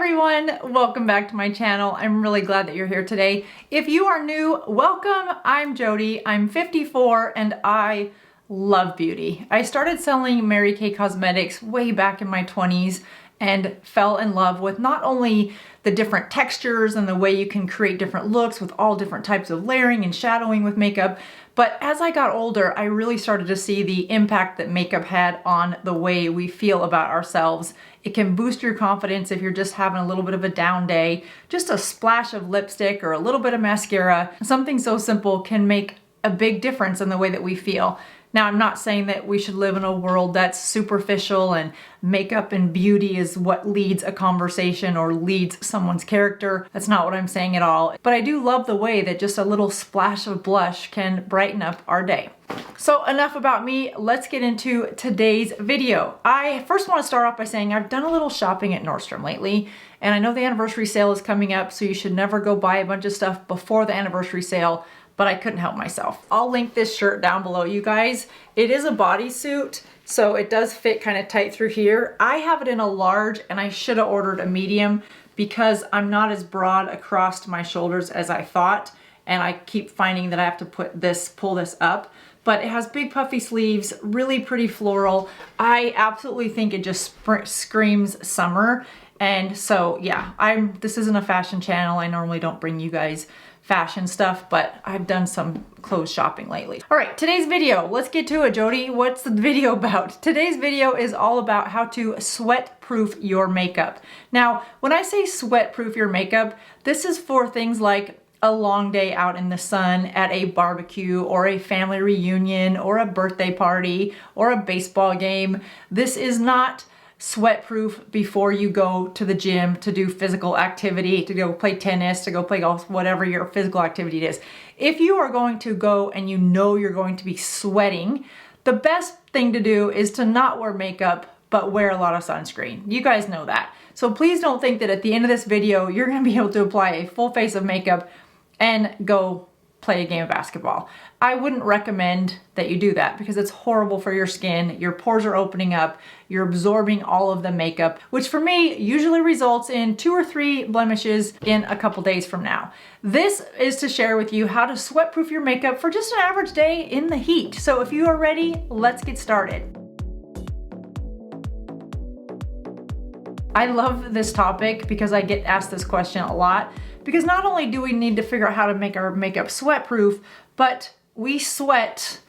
everyone, welcome back to my channel. I'm really glad that you're here today. If you are new, welcome. I'm Jody, I'm 54 and I love beauty. I started selling Mary Kay cosmetics way back in my 20s and fell in love with not only the different textures and the way you can create different looks with all different types of layering and shadowing with makeup, but as I got older, I really started to see the impact that makeup had on the way we feel about ourselves. It can boost your confidence if you're just having a little bit of a down day. Just a splash of lipstick or a little bit of mascara, something so simple can make a big difference in the way that we feel. Now, I'm not saying that we should live in a world that's superficial and makeup and beauty is what leads a conversation or leads someone's character. That's not what I'm saying at all. But I do love the way that just a little splash of blush can brighten up our day. So enough about me, let's get into today's video. I first want to start off by saying I've done a little shopping at Nordstrom lately, and I know the anniversary sale is coming up, so you should never go buy a bunch of stuff before the anniversary sale, but I couldn't help myself. I'll link this shirt down below, you guys. It is a bodysuit, so it does fit kind of tight through here. I have it in a large, and I should have ordered a medium because I'm not as broad across my shoulders as I thought, and I keep finding that I have to pull this up. But it has big puffy sleeves, really pretty floral. I absolutely think it just screams summer. And so yeah, this isn't a fashion channel. I normally don't bring you guys fashion stuff, but I've done some clothes shopping lately. All right, today's video, let's get to it, Jody. What's the video about? Today's video is all about how to sweat-proof your makeup. Now, when I say sweat-proof your makeup, this is for things like a long day out in the sun at a barbecue or a family reunion or a birthday party or a baseball game. This is not sweat-proof before you go to the gym to do physical activity, to go play tennis, to go play golf, whatever your physical activity is. If you are going to go and you know you're going to be sweating, the best thing to do is to not wear makeup, but wear a lot of sunscreen. You guys know that. So please don't think that at the end of this video, you're gonna be able to apply a full face of makeup and go play a game of basketball. I wouldn't recommend that you do that because it's horrible for your skin. Your pores are opening up, you're absorbing all of the makeup, which for me usually results in 2 or 3 blemishes in a couple days from now. This is to share with you how to sweat-proof your makeup for just an average day in the heat. So if you are ready, let's get started. I love this topic because I get asked this question a lot. Because not only do we need to figure out how to make our makeup sweat-proof, but we sweat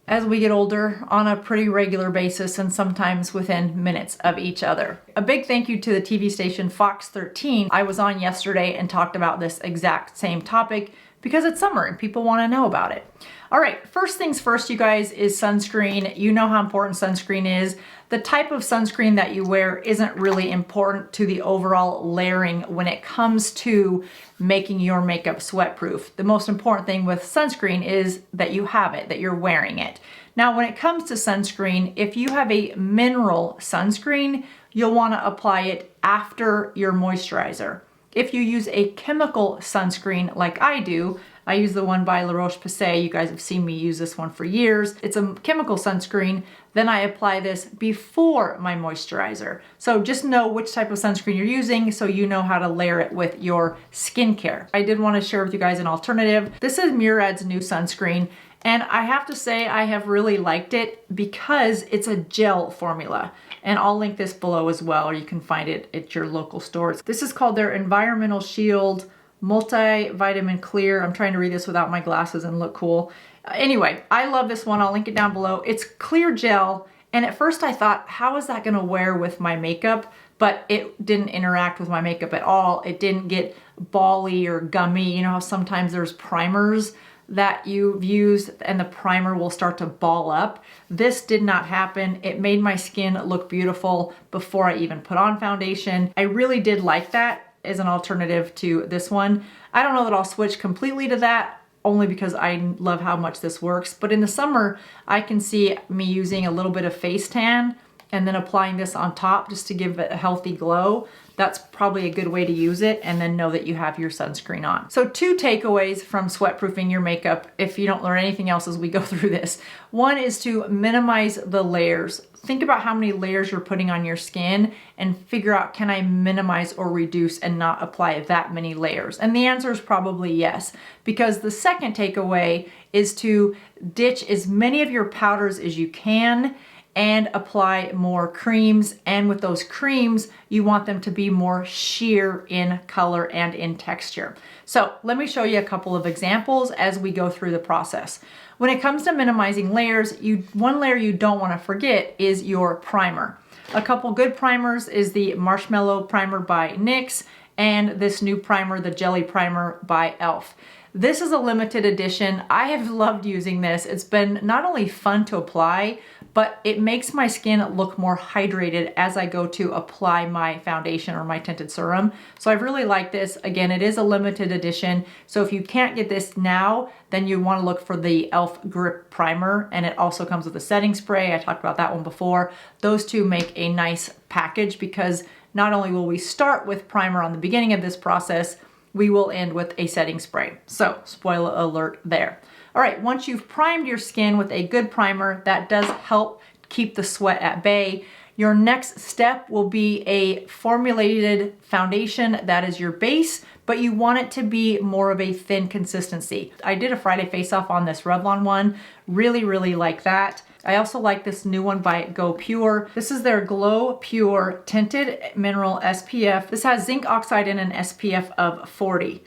as we get older on a pretty regular basis and sometimes within minutes of each other. A big thank you to the TV station Fox 13. I was on yesterday and talked about this exact same topic because it's summer and people want to know about it. All right, first things first, you guys, is sunscreen. You know how important sunscreen is. The type of sunscreen that you wear isn't really important to the overall layering when it comes to making your makeup sweat-proof. The most important thing with sunscreen is that you have it, that you're wearing it. Now, when it comes to sunscreen, if you have a mineral sunscreen, you'll want to apply it after your moisturizer. If you use a chemical sunscreen like I do, I use the one by La Roche-Posay. You guys have seen me use this one for years. It's a chemical sunscreen. Then I apply this before my moisturizer. So just know which type of sunscreen you're using so you know how to layer it with your skincare. I did want to share with you guys an alternative. This is Mirad's new sunscreen. And I have to say I have really liked it because it's a gel formula. And I'll link this below as well, or you can find it at your local stores. This is called their Environmental Shield Multivitamin Clear. I'm trying to read this without my glasses and look cool. Anyway, I love this one. I'll link it down below. It's clear gel. And at first I thought, how is that gonna wear with my makeup? But it didn't interact with my makeup at all. It didn't get bally or gummy. You know how sometimes there's primers that you've used and the primer will start to ball up. This did not happen. It made my skin look beautiful before I even put on foundation. I really did like that as an alternative to this one. I don't know that I'll switch completely to that only because I love how much this works. But in the summer, I can see me using a little bit of face tan and then applying this on top just to give it a healthy glow, that's probably a good way to use it, and then know that you have your sunscreen on. So 2 takeaways from sweat-proofing your makeup, if you don't learn anything else as we go through this. One is to minimize the layers. Think about how many layers you're putting on your skin and figure out, can I minimize or reduce and not apply that many layers? And the answer is probably yes, because the second takeaway is to ditch as many of your powders as you can and apply more creams. And with those creams, you want them to be more sheer in color and in texture. So let me show you a couple of examples as we go through the process. When it comes to minimizing layers, one layer you don't want to forget is your primer. A couple good primers is the Marshmallow Primer by NYX and this new primer, the Jelly Primer by e.l.f. This is a limited edition. I have loved using this. It's been not only fun to apply, but it makes my skin look more hydrated as I go to apply my foundation or my tinted serum. So I really like this. Again, it is a limited edition. So if you can't get this now, then you want to look for the e.l.f. Grip Primer, and it also comes with a setting spray. I talked about that one before. Those two make a nice package because not only will we start with primer on the beginning of this process, we will end with a setting spray. So spoiler alert there. All right, once you've primed your skin with a good primer, that does help keep the sweat at bay. Your next step will be a formulated foundation that is your base, but you want it to be more of a thin consistency. I did a Friday face-off on this Revlon one. Really, really like that. I also like this new one by Go Pure. This is their Glow Pure Tinted Mineral SPF. This has zinc oxide and an SPF of 40.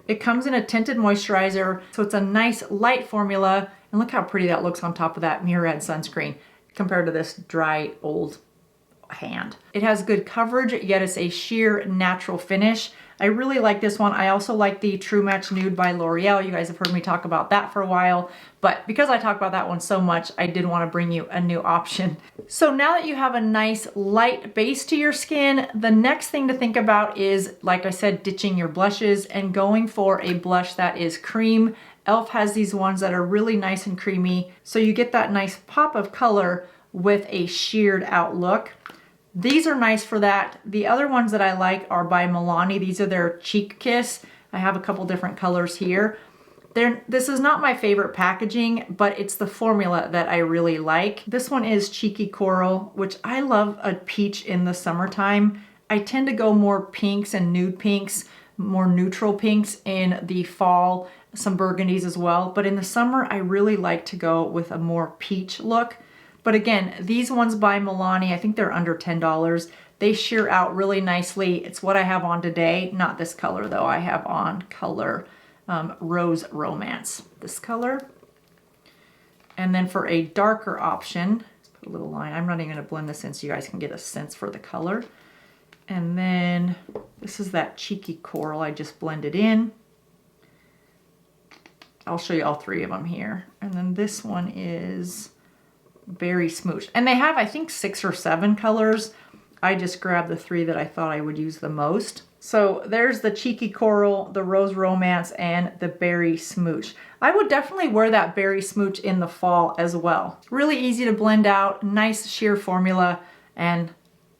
It comes in a tinted moisturizer, so it's a nice light formula. And look how pretty that looks on top of that Mirad sunscreen compared to this dry old hand. It has good coverage, yet it's a sheer natural finish. I really like this one. I also like the True Match Nude by L'Oreal. You guys have heard me talk about that for a while, but because I talk about that one so much, I did want to bring you a new option. So now that you have a nice light base to your skin, the next thing to think about is, like I said, ditching your blushes and going for a blush that is cream. e.l.f. has these ones that are really nice and creamy, so you get that nice pop of color with a sheared out look. These are nice for that. The other ones that I like are by Milani. These are their Cheek Kiss. I have a couple different colors here. This is not my favorite packaging, but it's the formula that I really like. This one is Cheeky Coral, which I love a peach in the summertime. I tend to go more pinks and nude pinks, more neutral pinks in the fall, some burgundies as well. But in the summer, I really like to go with a more peach look. But again, these ones by Milani, I think they're under $10. They sheer out really nicely. It's what I have on today. Not this color though. I have on color Rose Romance, this color. And then for a darker option, let's put a little line. I'm not even gonna blend this in so you guys can get a sense for the color. And then this is that Cheeky Coral I just blended in. I'll show you all three of them here. And then this one is Berry Smooch. And they have, I think, 6 or 7 colors. I just grabbed the 3 that I thought I would use the most. So there's the Cheeky Coral, the Rose Romance, and the Berry Smooch. I would definitely wear that Berry Smooch in the fall as well. Really easy to blend out, nice sheer formula, and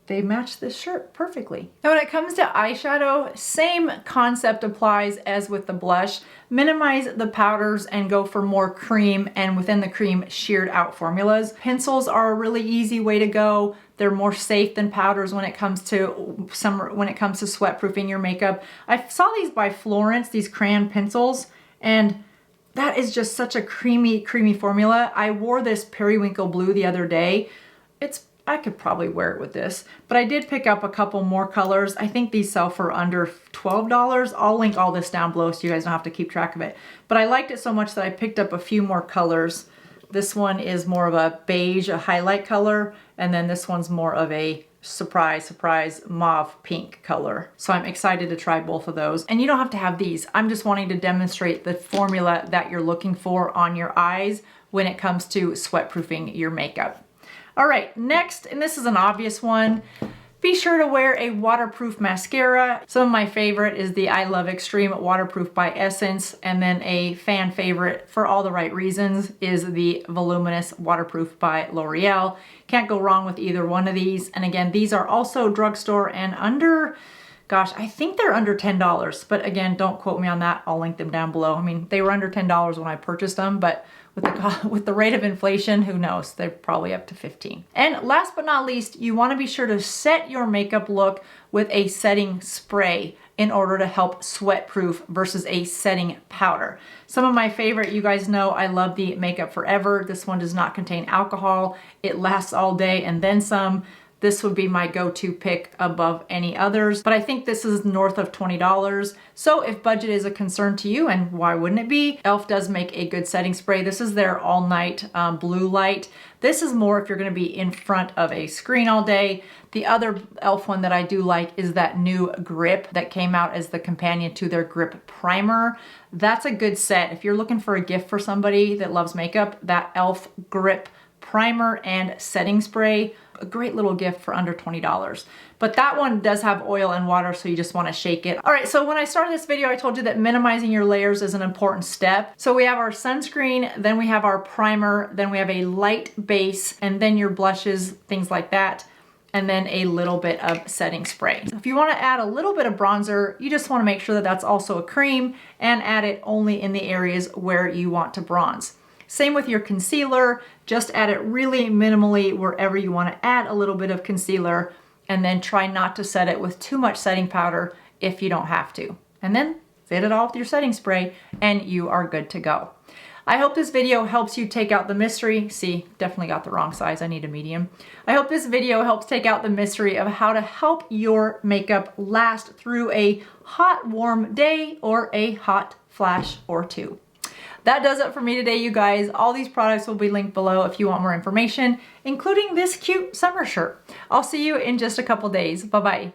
they match this shirt perfectly. Now when it comes to eyeshadow, same concept applies as with the blush. Minimize the powders and go for more cream, and within the cream, sheared out formulas. Pencils are a really easy way to go. They're more safe than powders when it comes to sweat proofing your makeup. I saw these by Florence, these crayon pencils, and that is just such a creamy, creamy formula. I wore this Periwinkle Blue the other day. I could probably wear it with this, but I did pick up a couple more colors. I think these sell for under $12. I'll link all this down below so you guys don't have to keep track of it. But I liked it so much that I picked up a few more colors. This one is more of a beige, a highlight color, and then this one's more of a surprise mauve pink color. So I'm excited to try both of those. And you don't have to have these. I'm just wanting to demonstrate the formula that you're looking for on your eyes when it comes to sweat proofing your makeup. All right, next, and this is an obvious one, Be sure to wear a waterproof mascara. Some of my favorite is the I Love Extreme Waterproof by Essence, and then a fan favorite for all the right reasons is the Voluminous Waterproof by L'Oreal. Can't go wrong with either one of these. And again, these are also drugstore and under, gosh, I think they're under $10, but again, don't quote me on that. I'll link them down below. I mean, they were under $10 when I purchased them, but with the rate of inflation, who knows? They're probably up to 15. And last but not least, you want to be sure to set your makeup look with a setting spray in order to help sweat proof versus a setting powder. Some of my favorite, you guys know I love the Makeup Forever. This one does not contain alcohol. It lasts all day and then some. This would be my go-to pick above any others, but I think this is north of $20. So if budget is a concern to you, and why wouldn't it be, e.l.f. does make a good setting spray. This is their all night blue light. This is more if you're gonna be in front of a screen all day. The other e.l.f. one that I do like is that new Grip that came out as the companion to their Grip Primer. That's a good set. If you're looking for a gift for somebody that loves makeup, that e.l.f. Grip Primer and setting spray, a great little gift for under $20. But that one does have oil and water, so you just want to shake it. All right, so when I started this video, I told you that minimizing your layers is an important step. So we have our sunscreen, then we have our primer, then we have a light base, and then your blushes, things like that, and then a little bit of setting spray. If you want to add a little bit of bronzer, you just want to make sure that that's also a cream and add it only in the areas where you want to bronze. Same with your concealer, just add it really minimally wherever you want to add a little bit of concealer, and then try not to set it with too much setting powder if you don't have to. And then fit it all with your setting spray and you are good to go. I hope this video helps you take out the mystery. See, definitely got the wrong size, I need a medium. I hope this video helps take out the mystery of how to help your makeup last through a hot, warm day or a hot flash or two. That does it for me today, you guys. All these products will be linked below if you want more information, including this cute summer shirt. I'll see you in just a couple days. Bye-bye.